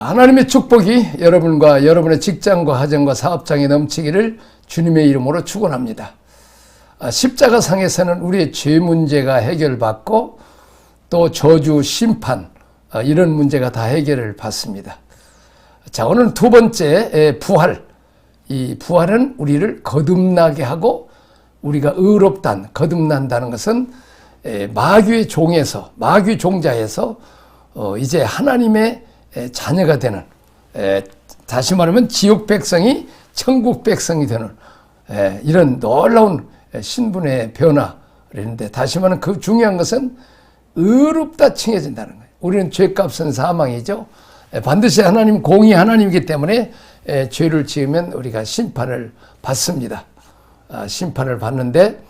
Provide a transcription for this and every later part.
하나님의 축복이 여러분과 여러분의 직장과 가정과 사업장에 넘치기를 주님의 이름으로 축원합니다. 십자가상에서는 우리의 죄 문제가 해결받고 또 저주, 심판 이런 문제가 다 해결을 받습니다. 자, 오늘 두 번째 부활. 이 부활은 우리를 거듭나게 하고 우리가 거듭난다는 것은 마귀의 종에서 마귀 종자에서 이제 하나님의 자녀가 되는, 다시 말하면 지옥 백성이 천국 백성이 되는 이런 놀라운 신분의 변화라는데, 다시 말하면 그 중요한 것은 의롭다 칭해진다는 거예요. 우리는 죄값은 사망이죠. 반드시 하나님 공의 하나님이기 때문에 죄를 지으면 우리가 심판을 받습니다. 심판을 받는데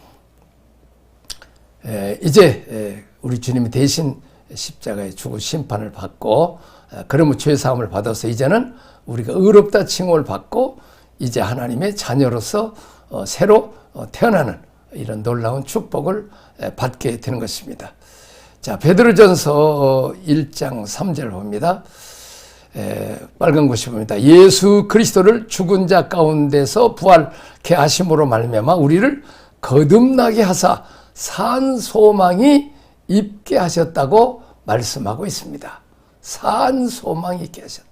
이제 우리 주님이 대신 십자가에 죽어 심판을 받고, 그러면 죄사함을 받아서 이제는 우리가 의롭다 칭호를 받고 이제 하나님의 자녀로서 새로 태어나는 이런 놀라운 축복을 받게 되는 것입니다. 자, 베드로전서 1장 3절 봅니다. 빨간 곳이 봅니다. 예수 그리스도를 죽은 자 가운데서 부활케 하심으로 말미암아 우리를 거듭나게 하사 산 소망이 있게 하셨다고 말씀하고 있습니다. 산 소망이 있게 하셨다.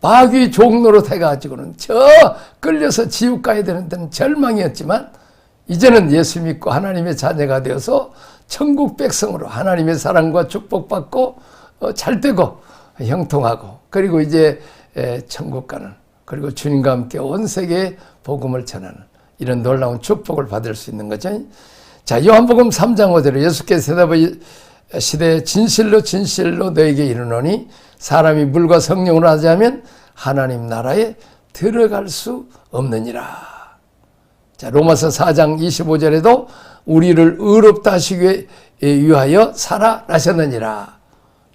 마귀 종노릇 해가지고는 끌려서 지옥 가야 되는 데는 절망이었지만, 이제는 예수 믿고 하나님의 자녀가 되어서 천국 백성으로 하나님의 사랑과 축복받고 잘되고 형통하고, 그리고 이제 천국 가는, 그리고 주님과 함께 온 세계에 복음을 전하는 이런 놀라운 축복을 받을 수 있는 거죠. 자, 요한복음 3장 5절에 예수께서 대답하시되 진실로 진실로 너에게 이르노니 사람이 물과 성령으로 하지 않으면 하나님 나라에 들어갈 수 없느니라. 자, 로마서 4장 25절에도 우리를 의롭다 하시기 위하여 살아나셨느니라.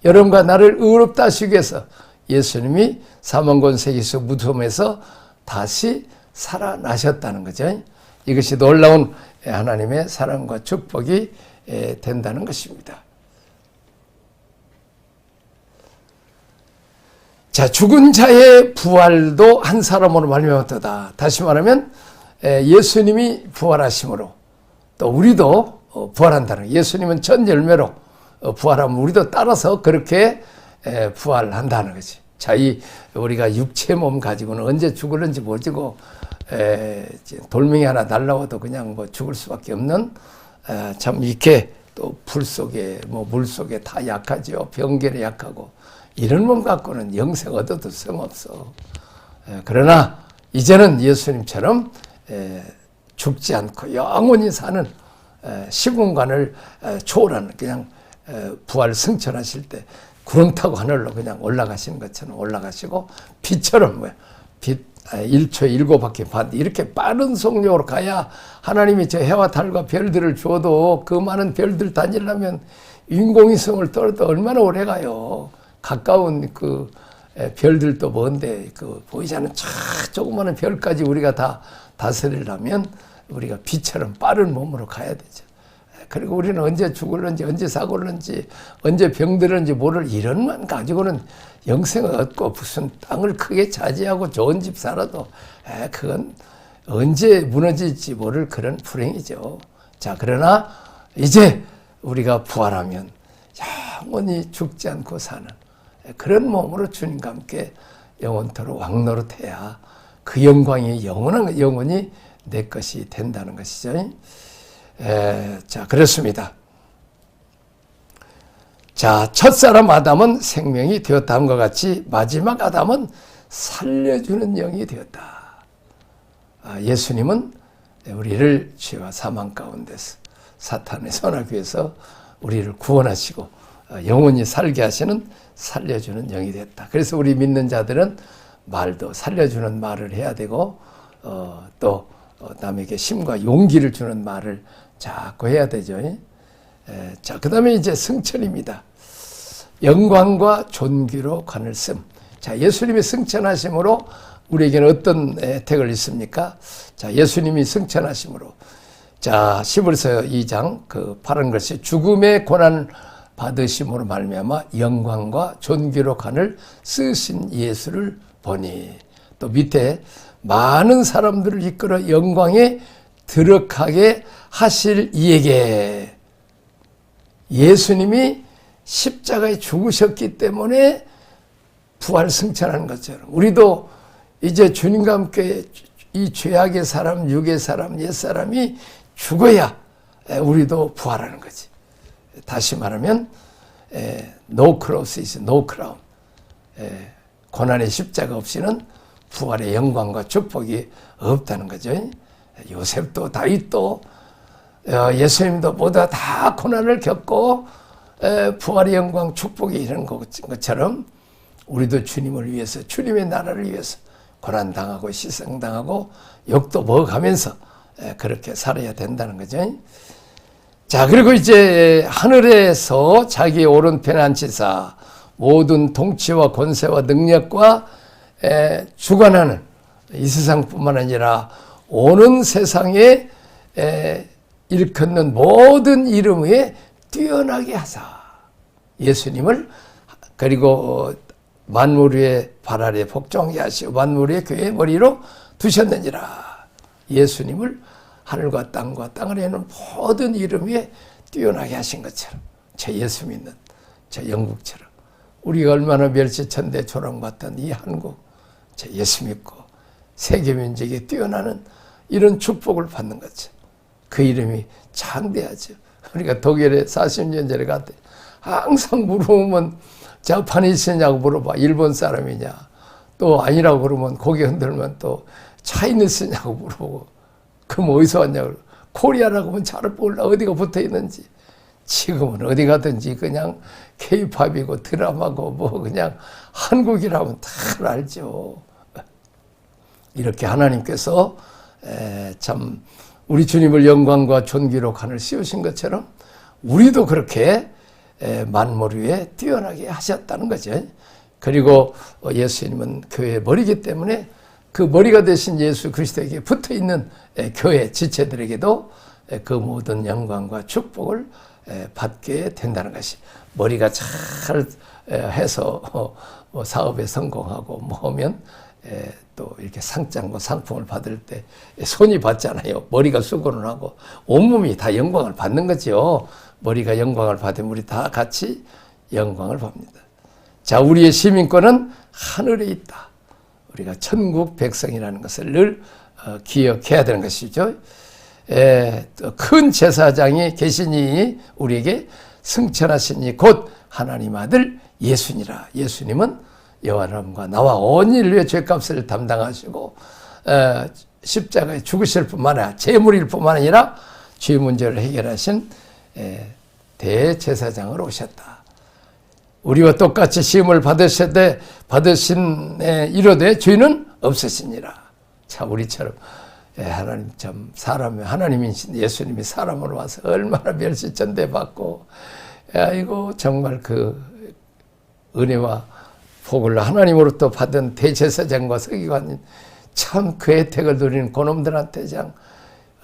여러분과 나를 의롭다 하시기 위해서 예수님이 사망권세계에서 무덤에서 다시 살아나셨다는 거죠. 이것이 놀라운 하나님의 사랑과 축복이 된다는 것입니다. 자, 죽은 자의 부활도 한 사람으로 말미암았도다. 다시 말하면 예수님이 부활하심으로 또 우리도 부활한다는, 예수님은 전 열매로 부활하면 우리도 따라서 그렇게 부활한다는 거지. 자, 우리가 육체 몸 가지고는 언제 죽을는지 모르고 돌멩이 하나 날라와도 그냥 죽을 수밖에 없는, 참 이렇게 또 불 속에 물 속에 다 약하죠. 병결에 약하고 이런 몸 갖고는 영생 얻어도 소용없어. 그러나 이제는 예수님처럼 죽지 않고 영원히 사는 시공간을 초월하는, 그냥 부활 승천하실 때 구름 타고 하늘로 그냥 올라가시는 것처럼 올라가시고, 빛처럼 빛 1초에 7바퀴 반대 이렇게 빠른 속력으로 가야, 하나님이 저 해와 달과 별들을 주어도 그 많은 별들 다니려면 인공위성을 떨어도 얼마나 오래 가요. 가까운 그 별들도 먼데 보이지 않는 조그마한 별까지 우리가 다 다스리려면 우리가 빛처럼 빠른 몸으로 가야 되죠. 그리고 우리는 언제 죽을는지, 언제 사고를는지, 언제 병들는지 모를 이런만 가지고는 영생을 얻고 무슨 땅을 크게 차지하고 좋은 집 살아도 그건 언제 무너질지 모를 그런 불행이죠. 자, 그러나 이제 우리가 부활하면 영원히 죽지 않고 사는 그런 몸으로 주님과 함께 영원토록 왕노릇해야 그 영광이 영원히 내 것이 된다는 것이죠. 자, 그렇습니다. 자, 첫사람 아담은 생명이 되었다 함과 같이 마지막 아담은 살려주는 영이 되었다. 예수님은 우리를 죄와 사망 가운데서 사탄의 선악에서 우리를 구원하시고 영원히 살게 하시는 살려주는 영이 됐다. 그래서 우리 믿는 자들은 말도 살려주는 말을 해야 되고, 또 남에게 힘과 용기를 주는 말을 자꾸 해야 되죠. 자, 그 다음에 이제 승천입니다. 영광과 존귀로 관을 씀. 자, 예수님이 승천하심으로 우리에게는 어떤 혜택을 있습니까? 자, 예수님이 승천하심으로, 자, 히브리서 2장 그 파란 글씨, 죽음의 고난 받으심으로 말미암아 영광과 존귀로 간을 쓰신 예수를 보니. 또 밑에 많은 사람들을 이끌어 영광에 들어가게 하실 이에게. 예수님이 십자가에 죽으셨기 때문에 부활 승천하는 것처럼 우리도 이제 주님과 함께 이 죄악의 사람, 육의 사람, 옛사람이 죽어야 우리도 부활하는 거지. 다시 말하면 no cross is no crown. 고난의 십자가 없이는 부활의 영광과 축복이 없다는 거죠. 요셉도 다윗도 예수님도 모두 다 고난을 겪고 부활의 영광 축복이 이런 것처럼 우리도 주님을 위해서, 주님의 나라를 위해서 고난당하고 희생당하고 욕도 먹어가면서 그렇게 살아야 된다는 거죠. 자, 그리고 이제 하늘에서 자기 오른편에 앉히사 모든 통치와 권세와 능력과 주관하는 이 세상뿐만 아니라 오는 세상에 일컫는 모든 이름 위에 뛰어나게 하사. 예수님을 그리고 만물 위에 발 아래 복종하게 하시고 만물 위에 그의 머리로 두셨느니라. 예수님을 하늘과 땅과 땅 아래에 있는 모든 이름 위에 뛰어나게 하신 것처럼 저 예수 믿는 저 영국처럼 우리가 얼마나 멸시천대 조롱받던 이 한국 저 예수 믿고 세계 민족에 뛰어나는 이런 축복을 받는 거죠. 그 이름이 창대하죠. 그러니까 독일에 40년 전에 갔대. 항상 물어보면 자파니스냐고 물어봐. 일본 사람이냐. 또 아니라고 그러면 고개 흔들면 또 차이니스냐고 물어보고. 그럼 어디서 왔냐고. 코리아라고 하면 잘 몰라. 어디가 붙어 있는지. 지금은 어디 가든지 그냥 K-팝이고 드라마고 뭐 그냥 한국이라면 다 알죠. 이렇게 하나님께서 참 우리 주님을 영광과 존귀로 간을 씌우신 것처럼 우리도 그렇게 만물 위에 뛰어나게 하셨다는 거죠. 그리고 예수님은 교회의 머리이기 때문에 그 머리가 되신 예수 그리스도에게 붙어있는 교회 지체들에게도 그 모든 영광과 축복을 받게 된다는 것이 머리가 잘 해서 사업에 성공하고 뭐 하면 또 이렇게 상장과 상품을 받을 때 손이 받잖아요. 머리가 수고를 하고 온몸이 다 영광을 받는 거죠. 머리가 영광을 받으면 우리 다 같이 영광을 봅니다. 자, 우리의 시민권은 하늘에 있다. 우리가 천국 백성이라는 것을 늘 기억해야 되는 것이죠. 큰 제사장이 계시니 우리에게 승천하시니 곧 하나님 아들 예수니라. 예수님은 여호와님과 나와 온 인류의 죄값을 담당하시고 십자가에 죽으실 뿐만 아니라 제물일 뿐만 아니라 죄 문제를 해결하신 대제사장으로 오셨다. 우리와 똑같이 시험을 받으신 이로되 죄는 없으시니라. 자, 우리처럼 하나님 참 하나님이신 예수님이 사람으로 와서 얼마나 멸시전대 받고 이거 정말 그 은혜와 복을 하나님으로부터 받은 대제사장과 서기관인 참 그 혜택을 누리는 그놈들한테 그냥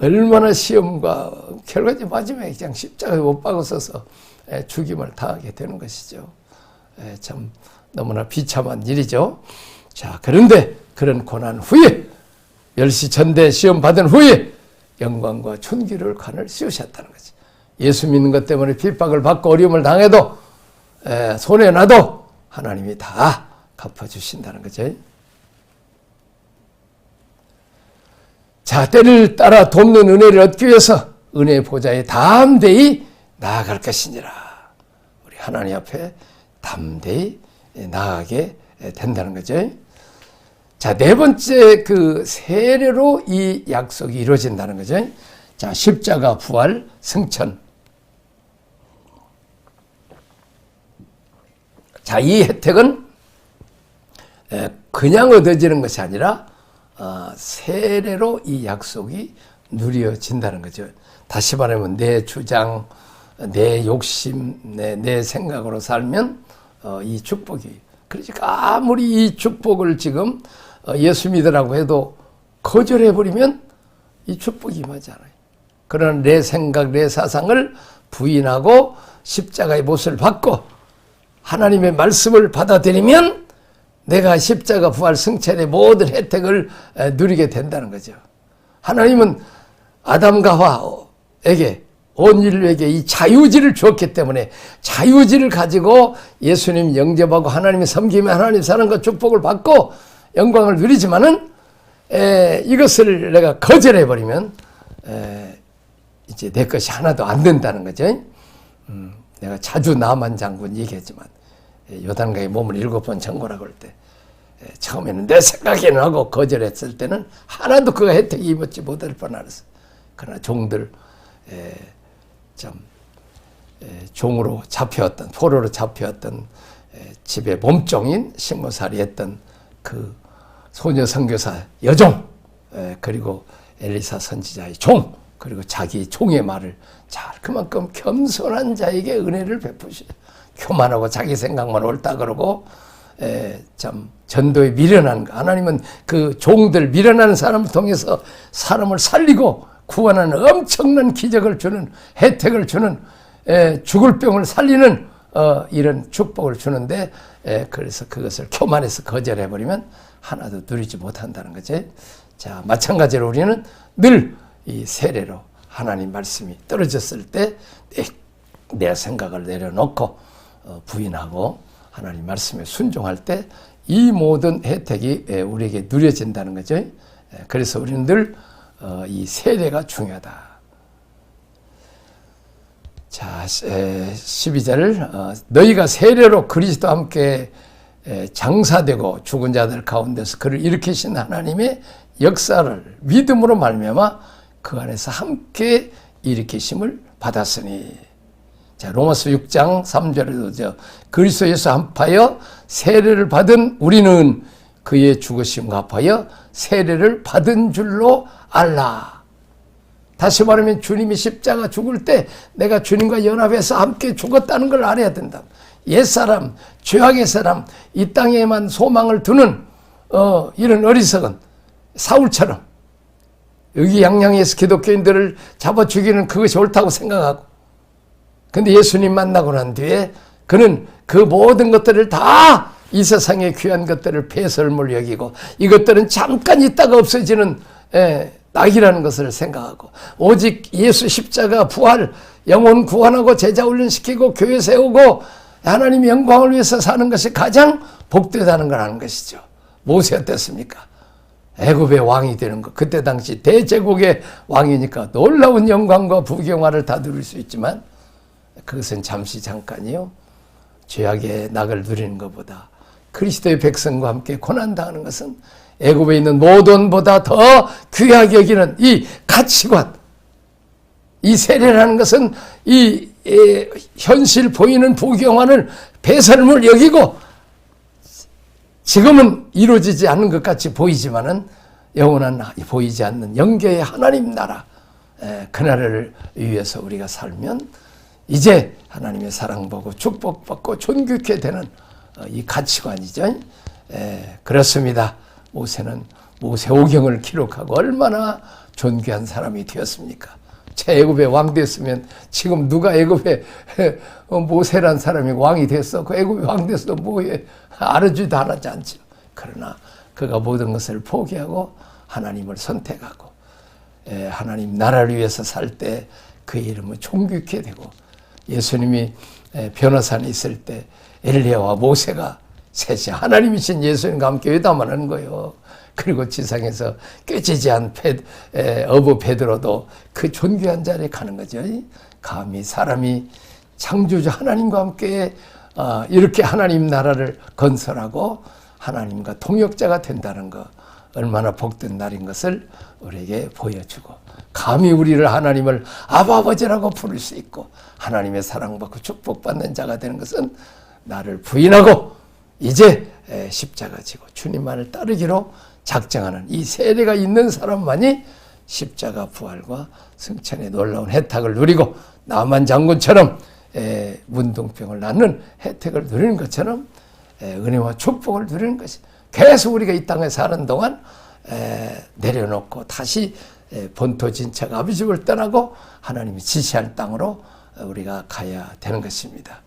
얼마나 시험과 결과지 마지막에 그냥 십자가에 못 박아서서 죽임을 당하게 되는 것이죠. 참 너무나 비참한 일이죠. 자, 그런데 그런 고난 후에 멸시전대 시험 받은 후에 영광과 존귀를 간을 씌우셨다는 거지. 예수 믿는 것 때문에 핍박을 받고 어려움을 당해도 손해나도 하나님이 다 갚아주신다는 거죠. 자, 때를 따라 돕는 은혜를 얻기 위해서 은혜의 보좌에 담대히 나아갈 것이니라. 우리 하나님 앞에 담대히 나아가게 된다는 거죠. 자, 네 번째 그 세례로 이 약속이 이루어진다는 거죠. 자, 십자가, 부활, 승천. 자, 이 혜택은 그냥 얻어지는 것이 아니라 세례로 이 약속이 누려진다는 거죠. 다시 말하면 내 주장, 내 욕심, 내 생각으로 살면 이 축복이. 그러니까 아무리 이 축복을 지금 예수 믿으라고 해도 거절해버리면 이 축복이 임하잖아요. 그러나 내 생각, 내 사상을 부인하고 십자가의 못을 받고 하나님의 말씀을 받아들이면 내가 십자가 부활 승천의 모든 혜택을 누리게 된다는 거죠. 하나님은 아담과 하와에게 온 인류에게 이 자유지를 주었기 때문에 자유지를 가지고 예수님 영접하고 하나님의 섬김에 하나님 사랑과 축복을 받고 영광을 누리지만은 이것을 내가 거절해버리면 이제 내 것이 하나도 안 된다는 거죠. 내가 자주 나만 장군 얘기했지만 요단강에 몸을 7번 점거라고 할 때 처음에는 내 생각에는 하고 거절했을 때는 하나도 그가 혜택이 입었지 못할 뻔하였어. 그러나 종들 종으로 잡혀왔던 포로로 잡혀왔던 집에 몸종인 식모살이 했던 그 소녀 선교사 여종 그리고 엘리사 선지자의 종 그리고 자기 종의 말을 잘 그만큼 겸손한 자에게 은혜를 베푸시 교만하고 자기 생각만 옳다 그러고 참 전도에 미련한 거 하나님은 그 종들 미련한 사람을 통해서 사람을 살리고 구원하는 엄청난 기적을 주는 혜택을 주는 죽을 병을 살리는 이런 축복을 주는데 그래서 그것을 교만해서 거절해버리면 하나도 누리지 못한다는 거지. 자, 마찬가지로 우리는 늘 이 세례로 하나님 말씀이 떨어졌을 때 내 생각을 내려놓고 부인하고 하나님 말씀에 순종할 때 이 모든 혜택이 우리에게 누려진다는 거죠. 그래서 우리는 늘 이 세례가 중요하다. 자, 12절 너희가 세례로 그리스도와 함께 장사되고 죽은 자들 가운데서 그를 일으키신 하나님의 역사를 믿음으로 말미암아 그 안에서 함께 일으키심을 받았으니. 자, 로마서 6장 3절에도 그리스도 예수 합하여 세례를 받은 우리는 그의 죽으심과 합하여 세례를 받은 줄로 알라. 다시 말하면 주님이 십자가 죽을 때 내가 주님과 연합해서 함께 죽었다는 걸 알아야 된다. 옛사람, 죄악의 사람, 이 땅에만 소망을 두는 이런 어리석은 사울처럼 의기양양해서 기독교인들을 잡아 죽이는 그것이 옳다고 생각하고 근데 예수님 만나고 난 뒤에 그는 그 모든 것들을 다 이 세상의 귀한 것들을 배설물 여기고 이것들은 잠깐 있다가 없어지는 낙이라는 것을 생각하고 오직 예수 십자가 부활 영혼 구원하고 제자 훈련시키고 교회 세우고 하나님의 영광을 위해서 사는 것이 가장 복되다는 걸 아는 것이죠. 모세 어땠습니까? 애굽의 왕이 되는 것. 그때 당시 대제국의 왕이니까 놀라운 영광과 부경화를 다 누릴 수 있지만 그것은 잠시 잠깐이요. 죄악의 낙을 누리는 것보다 그리스도의 백성과 함께 고난당하는 것은 애굽에 있는 모돈보다 더 귀하게 여기는 이 가치관, 이 세례라는 것은 이 현실 보이는 부경화를 배설물 여기고 지금은 이루어지지 않는 것 같이 보이지만은 영원한 보이지 않는 영계의 하나님 나라 그날을 위해서 우리가 살면 이제 하나님의 사랑받고 축복받고 존귀케 되는 이 가치관이죠. 그렇습니다. 모세는 모세오경을 기록하고 얼마나 존귀한 사람이 되었습니까? 제 애굽의 왕 됐으면 지금 누가 애굽에 모세란 사람이 왕이 됐어? 그 애굽의 왕 됐어 뭐해? 알아주지도 않았지 않죠. 그러나 그가 모든 것을 포기하고 하나님을 선택하고 하나님 나라를 위해서 살 때 그의 이름은 존귀케 되고 예수님이 변호산에 있을 때 엘리야와 모세가 셋이 하나님이신 예수님과 함께 회담하는 거예요. 그리고 지상에서 깨지지 않은 어부 베드로도 그 존귀한 자리에 가는 거죠. 감히 사람이 창조주 하나님과 함께 이렇게 하나님 나라를 건설하고 하나님과 동역자가 된다는 것 얼마나 복된 날인 것을 우리에게 보여주고 감히 우리를 하나님을 아버지라고 부를 수 있고 하나님의 사랑받고 축복받는 자가 되는 것은 나를 부인하고 이제 십자가 지고 주님만을 따르기로 작정하는 이 세례가 있는 사람만이 십자가 부활과 승천의 놀라운 혜택을 누리고 나만 장군처럼 문둥병을 낳는 혜택을 누리는 것처럼 은혜와 축복을 누리는 것이 계속 우리가 이 땅에 사는 동안 내려놓고 다시 본토 진척 아버지 집을 떠나고 하나님이 지시할 땅으로 우리가 가야 되는 것입니다.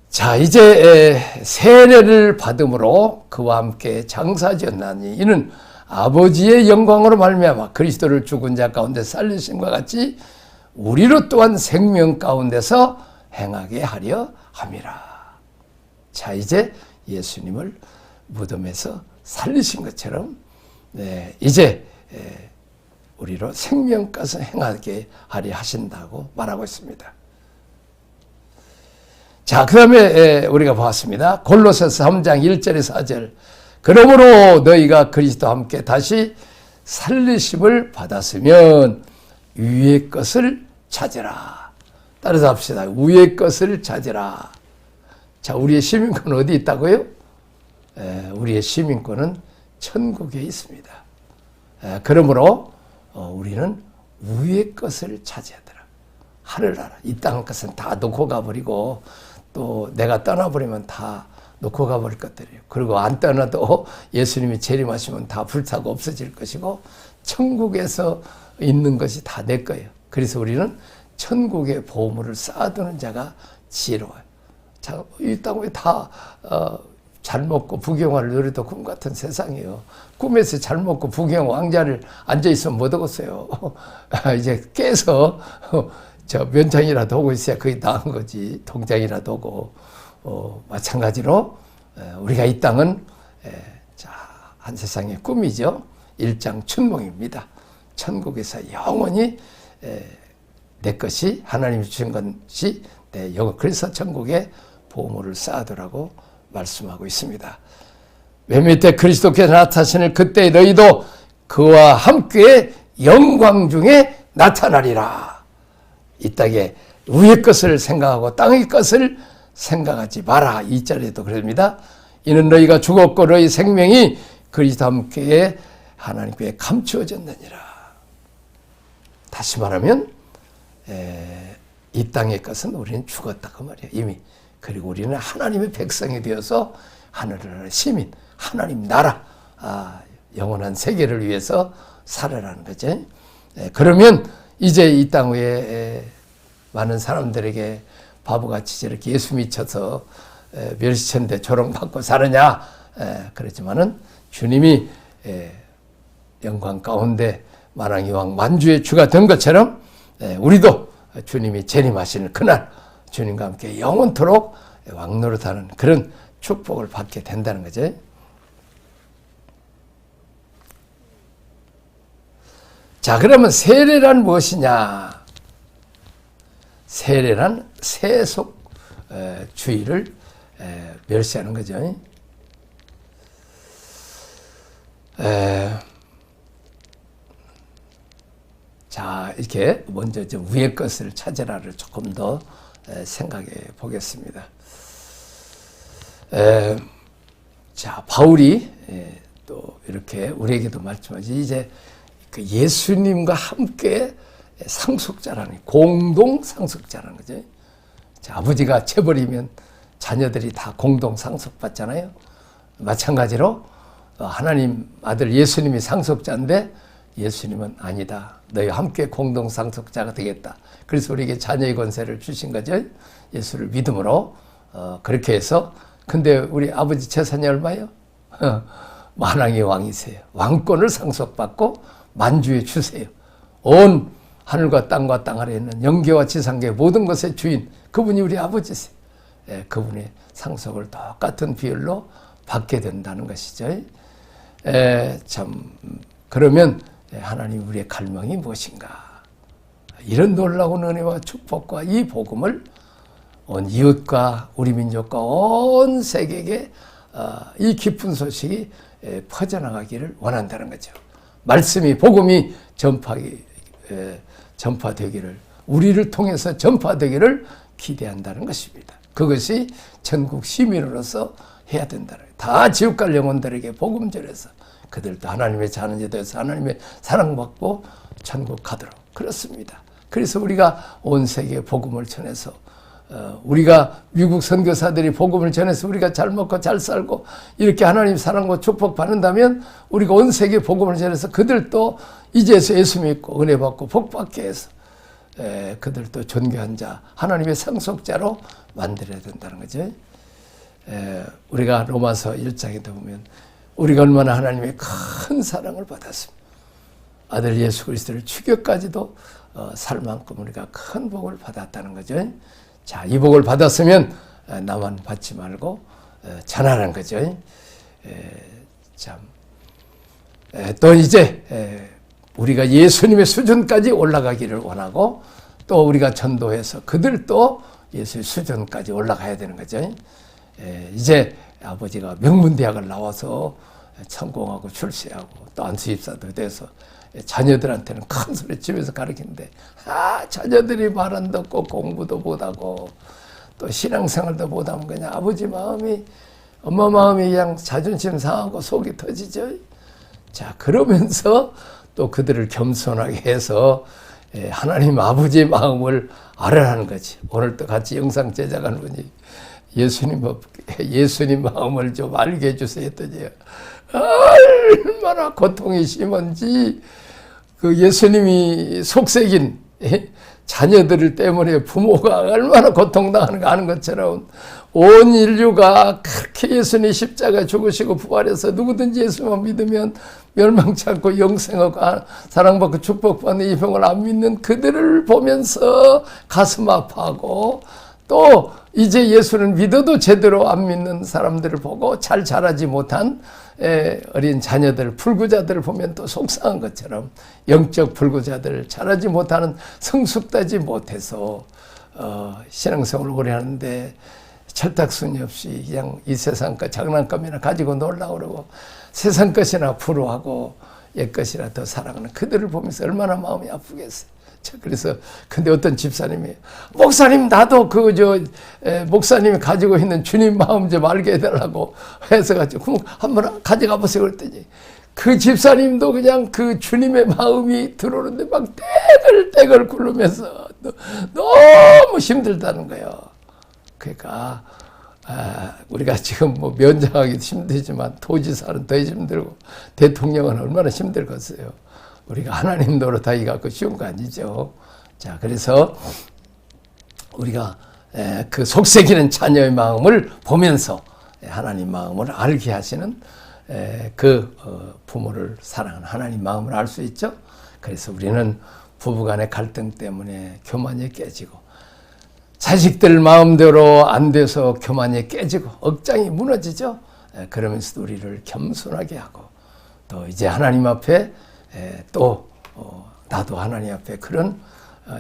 자, 이제 세례를 받음으로 그와 함께 장사지었나니 이는 아버지의 영광으로 말미암아 그리스도를 죽은 자 가운데 살리심과 같이 우리로 또한 생명 가운데서 행하게 하려 함이라. 자, 이제 예수님을 무덤에서 살리신 것처럼 이제 우리로 생명까지 행하게 하려 하신다고 말하고 있습니다. 자, 그 다음에 우리가 봤습니다. 골로새서 3장 1절에서 4절. 그러므로 너희가 그리스도와 함께 다시 살리심을 받았으면 위의 것을 찾으라. 따라서 합시다. 위의 것을 찾으라. 자, 우리의 시민권은 어디 있다고요? 우리의 시민권은 천국에 있습니다. 그러므로 우리는 위의 것을 찾아야 되라. 하늘나라, 이 땅 것은 다 놓고 가버리고 또 내가 떠나버리면 다 놓고 가버릴 것들이에요. 그리고 안 떠나도 예수님이 재림하시면 다 불타고 없어질 것이고 천국에서 있는 것이 다 내 거예요. 그래서 우리는 천국의 보물을 쌓아두는 자가 지혜로워요. 자, 이 땅에 다 잘 먹고 부귀영화를 누려도 꿈 같은 세상이에요. 꿈에서 잘 먹고 부귀영화 왕자를 앉아있으면 못 오겠어요. 이제 깨서 저 면장이라도 오고 있어야 그게 나은 거지. 통장이라도 오고. 마찬가지로 우리가 이 땅은 한 세상의 꿈이죠. 일장춘몽입니다. 천국에서 영원히 내 것이 하나님이 주신 것이 내 영혼. 그래서 천국에 보물을 쌓아두라고 말씀하고 있습니다. 왼밑 때 그리스도께서 나타나시는 그때 너희도 그와 함께 영광 중에 나타나리라. 이 땅에 위의 것을 생각하고 땅의 것을 생각하지 마라. 2절에도 그럽니다. 이는 너희가 죽었고 너희 생명이 그리스도와 함께 하나님께 감추어졌느니라. 다시 말하면 이 땅의 것은 우리는 죽었다 그 말이야 이미. 그리고 우리는 하나님의 백성이 되어서 하늘의 시민, 하나님 나라, 영원한 세계를 위해서 살아라는 거죠. 그러면 이제 이 땅 위에 많은 사람들에게 바보같이 저렇게 예수 미쳐서 멸시천대 조롱받고 사느냐 그렇지만은 주님이 영광 가운데 만왕의 왕 만주의 주가 된 것처럼 우리도 주님이 재림하시는 그날 주님과 함께 영원토록 왕노릇하는 그런 축복을 받게 된다는 거죠. 자, 그러면 세례란 무엇이냐? 세례란 세속주의를 멸시하는 거죠. 자, 이렇게 먼저 좀 위의 것을 찾으라를 조금 더 생각해 보겠습니다. 자, 바울이 또 이렇게 우리에게도 말씀하지 이제 그 예수님과 함께 상속자라는 공동 상속자라는 거죠. 자, 아버지가 쳐버리면 자녀들이 다 공동 상속받잖아요. 마찬가지로 하나님 아들 예수님이 상속자인데 예수님은 아니다. 너희와 함께 공동 상속자가 되겠다. 그래서 우리에게 자녀의 권세를 주신 거죠. 예수를 믿음으로 그렇게 해서 근데 우리 아버지 재산이 얼마예요? 만왕의 왕이세요. 왕권을 상속받고 만주의 주세요. 온 하늘과 땅과 땅 아래에 있는 영계와 지상계 모든 것의 주인 그분이 우리 아버지세요. 그분의 상속을 똑같은 비율로 받게 된다는 것이죠. 참 그러면 하나님 우리의 갈망이 무엇인가? 이런 놀라운 은혜와 축복과 이 복음을 온 이웃과 우리 민족과 온 세계에 이 기쁜 소식이 퍼져나가기를 원한다는 거죠. 말씀이 복음이 전파되기를 우리를 통해서 전파되기를 기대한다는 것입니다. 그것이 전국 시민으로서 해야 된다는 거예요. 다 지옥 갈 영혼들에게 복음 전해서 그들도 하나님의 자녀 되어서 하나님의 사랑받고 천국 가도록 그렇습니다. 그래서 우리가 온 세계에 복음을 전해서 우리가 미국 선교사들이 복음을 전해서 우리가 잘 먹고 잘 살고 이렇게 하나님 사랑과 축복 받는다면 우리가 온 세계에 복음을 전해서 그들도 이제서 예수 믿고 은혜 받고 복 받게 해서 그들도 존귀한 자, 하나님의 상속자로 만들어야 된다는 거죠. 우리가 로마서 1장에도 보면 우리가 얼마나 하나님의 큰 사랑을 받았습니다. 아들 예수 그리스도를 죽여까지도 살 만큼 우리가 큰 복을 받았다는 거죠. 자, 이 복을 받았으면 나만 받지 말고 전하라는 거죠. 또 이제 우리가 예수님의 수준까지 올라가기를 원하고 또 우리가 전도해서 그들도 예수의 수준까지 올라가야 되는 거죠. 이제 아버지가 명문대학을 나와서 성공하고 출세하고 또 안수입사도 돼서 자녀들한테는 큰 소리 집에서 가르치는데 자녀들이 말 안 듣고 공부도 못하고 또 신앙생활도 못하면 그냥 아버지 마음이 엄마 마음이 그냥 자존심 상하고 속이 터지죠. 자, 그러면서 또 그들을 겸손하게 해서 하나님 아버지의 마음을 알아라는 거지. 오늘 또 같이 영상 제작하는 분이 예수님 마음을 좀 알게 해주세요 했더니 얼마나 고통이 심한지 그 예수님이 속색인 자녀들 때문에 부모가 얼마나 고통당하는가 하는 것처럼 온 인류가 그렇게 예수님 십자가 죽으시고 부활해서 누구든지 예수만 믿으면 멸망치 않고 영생하고 사랑받고 축복받는 이 병을 안 믿는 그들을 보면서 가슴 아파하고 또 이제 예수를 믿어도 제대로 안 믿는 사람들을 보고 잘 자라지 못한 어린 자녀들, 불구자들을 보면 또 속상한 것처럼 영적 불구자들, 자라지 못하는 성숙되지 못해서 신앙생활을 오래 하는데 철딱서니 없이 그냥 이 세상 것 장난감이나 가지고 놀라고 그러고 세상 것이나 부러워하고 옛 것이나 더 사랑하는 그들을 보면서 얼마나 마음이 아프겠어요. 그래서 근데 어떤 집사님이 목사님 나도 목사님이 가지고 있는 주님 마음 좀 알게 해달라고 해서 가지고 한번 가져가 보세요 그랬더니 그 집사님도 그냥 그 주님의 마음이 들어오는데 막 떼글떼글 굴르면서 너무 힘들다는 거예요. 그러니까 우리가 지금 뭐 면장하기도 힘들지만 도지사는 더 힘들고 대통령은 얼마나 힘들겠어요. 우리가 하나님 노릇하기가 쉬운 거 아니죠. 자, 그래서 우리가 그 속삭이는 자녀의 마음을 보면서 하나님 마음을 알게 하시는 그 부모를 사랑하는 하나님 마음을 알 수 있죠. 그래서 우리는 부부간의 갈등 때문에 교만이 깨지고 자식들 마음대로 안 돼서 교만이 깨지고 억장이 무너지죠. 그러면서 우리를 겸손하게 하고 또 이제 하나님 앞에 또 나도 하나님 앞에 그런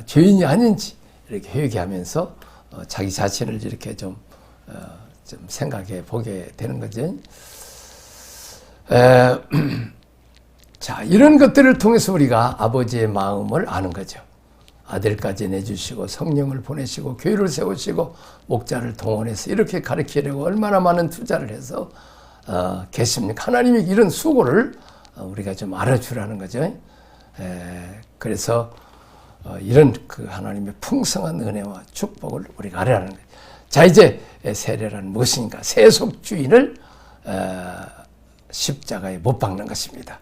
죄인이 아닌지 이렇게 회개하면서 자기 자신을 이렇게 좀 생각해 보게 되는 거죠. 자, 이런 것들을 통해서 우리가 아버지의 마음을 아는 거죠. 아들까지 내주시고 성령을 보내시고 교회를 세우시고 목자를 동원해서 이렇게 가르치려고 얼마나 많은 투자를 해서 계십니까? 하나님이 이런 수고를 우리가 좀 알아주라는 거죠. 그래서 이런 그 하나님의 풍성한 은혜와 축복을 우리가 알아라는 거예요. 자, 이제 세례란 무엇인가? 세속주의를 십자가에 못 박는 것입니다.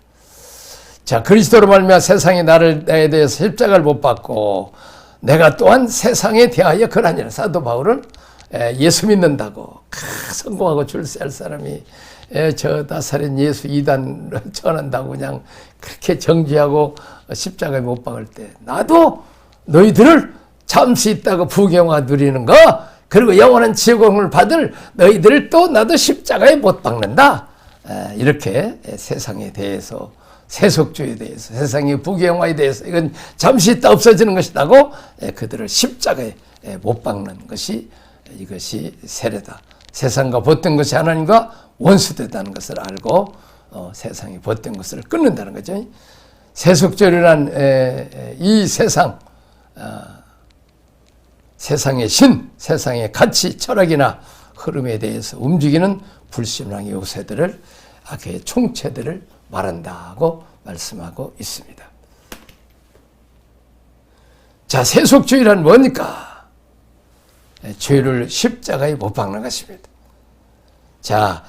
자, 그리스도로 말미암아 세상이 나에 대해서 십자가를 못 박고 내가 또한 세상에 대하여 그러하니라. 사도 바울은 예수 믿는다고 성공하고 출세할 사람이 저 나사렛 예수 이단 전한다고 그냥 그렇게 정죄하고 십자가에 못 박을 때 나도 너희들을 잠시 있다가 부경화 누리는 거 그리고 영원한 지옥을 받을 너희들을 또 나도 십자가에 못 박는다. 이렇게 세상에 대해서 세속주의에 대해서 세상의 부경화에 대해서 이건 잠시 있다 없어지는 것이라고 그들을 십자가에 못 박는 것이 이것이 세례다. 세상과 벗된 것이 하나님과 원수되다는 것을 알고 세상이 벗된 것을 끊는다는 거죠. 세속주의란 이 세상 세상의 신, 세상의 가치, 철학이나 흐름에 대해서 움직이는 불신앙의 요새들을 악의 총체들을 말한다고 말씀하고 있습니다. 자, 세속주의란 뭡니까? 죄를 십자가에 못 박는 것입니다. 자,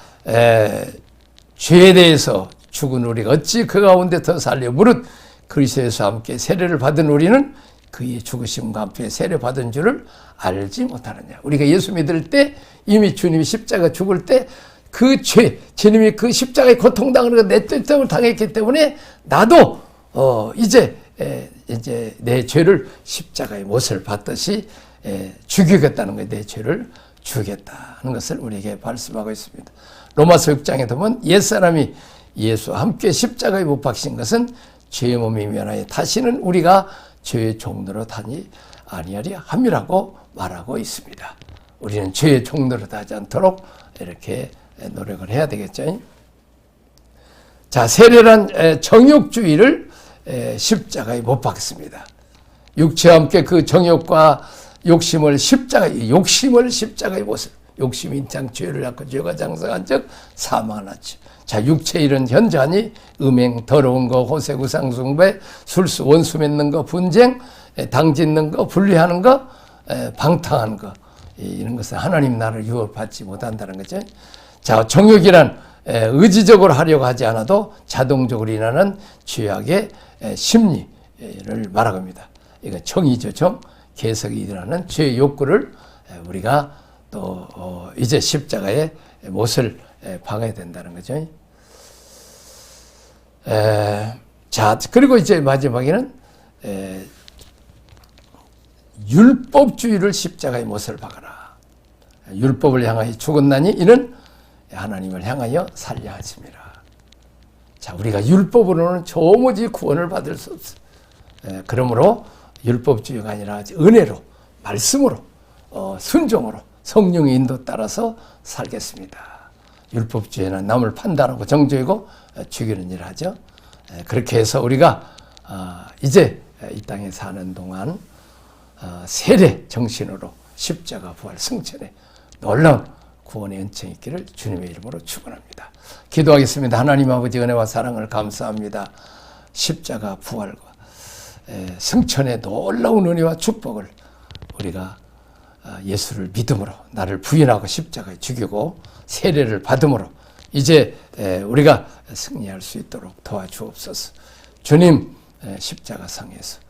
죄에 대해서 죽은 우리가 어찌 그 가운데 더 살려 무릇 그리스도에서 함께 세례를 받은 우리는 그의 죽으심과 함께 세례 받은 줄을 알지 못하느냐. 우리가 예수 믿을 때 이미 주님이 십자가 죽을 때 그 죄, 주님이 그 십자가의 고통당하는 거 내 때문에 당했기 때문에 나도 이제 내 죄를 십자가의 못을 받듯이 죽이겠다는 거예요. 내 죄를 주겠다는 것을 우리에게 말씀하고 있습니다. 로마서 6장에 보면 옛사람이 예수와 함께 십자가에 못 박힌 것은 죄의 몸이 면하여 다시는 우리가 죄의 종로로 다니 아니하리 함이라고 말하고 있습니다. 우리는 죄의 종로로 하지 않도록 이렇게 노력을 해야 되겠죠. 자, 세례란 정욕주의를 십자가에 못 박습니다. 육체와 함께 그 정욕과 욕심을 십자가에 못을 욕심이 인창 죄를 낳고 죄가 장성한 즉 사망하나치. 자, 육체 일은 현저하니 음행, 더러운 거, 호색, 우상숭배, 술수, 원수 맺는 거, 분쟁, 당짓는 거, 분리하는 거, 방탕한 거, 이런 것은 하나님 나라를 유업받지 못한다는 거죠. 자, 정욕이란 의지적으로 하려고 하지 않아도 자동적으로 일어나는 죄악의 심리를 말합니다. 이거 정이죠, 정. 계속 일어나는 죄의 욕구를 우리가 또 이제 십자가의 못을 박아야 된다는 거죠. 자, 그리고 이제 마지막에는 율법주의를 십자가의 못을 박아라. 율법을 향하여 죽었나니 이는 하나님을 향하여 살려 하심이라. 자, 우리가 율법으로는 도무지 구원을 받을 수 없어. 그러므로 율법주의가 아니라 은혜로, 말씀으로, 순종으로 성령의 인도 따라서 살겠습니다. 율법주의는 남을 판단하고 정죄하고 죽이는 일을 하죠. 그렇게 해서 우리가 이제 이 땅에 사는 동안 세례 정신으로 십자가 부활 승천에 놀라운 구원의 은총이 있기를 주님의 이름으로 축원합니다. 기도하겠습니다. 하나님 아버지 은혜와 사랑을 감사합니다. 십자가 부활과 승천의 놀라운 은혜와 축복을 우리가 예수를 믿음으로 나를 부인하고 십자가에 죽이고 세례를 받음으로 이제 우리가 승리할 수 있도록 도와주옵소서. 주님 십자가상에서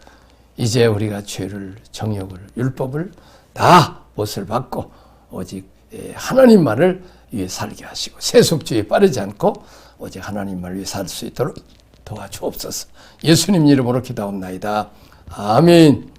이제 우리가 죄를, 정욕을, 율법을 다 못을 받고 오직 하나님만을 위해 살게 하시고 세속주의에 빠르지 않고 오직 하나님만을 위해 살 수 있도록 도와주옵소서. 예수님 이름으로 기도합나이다. 아멘.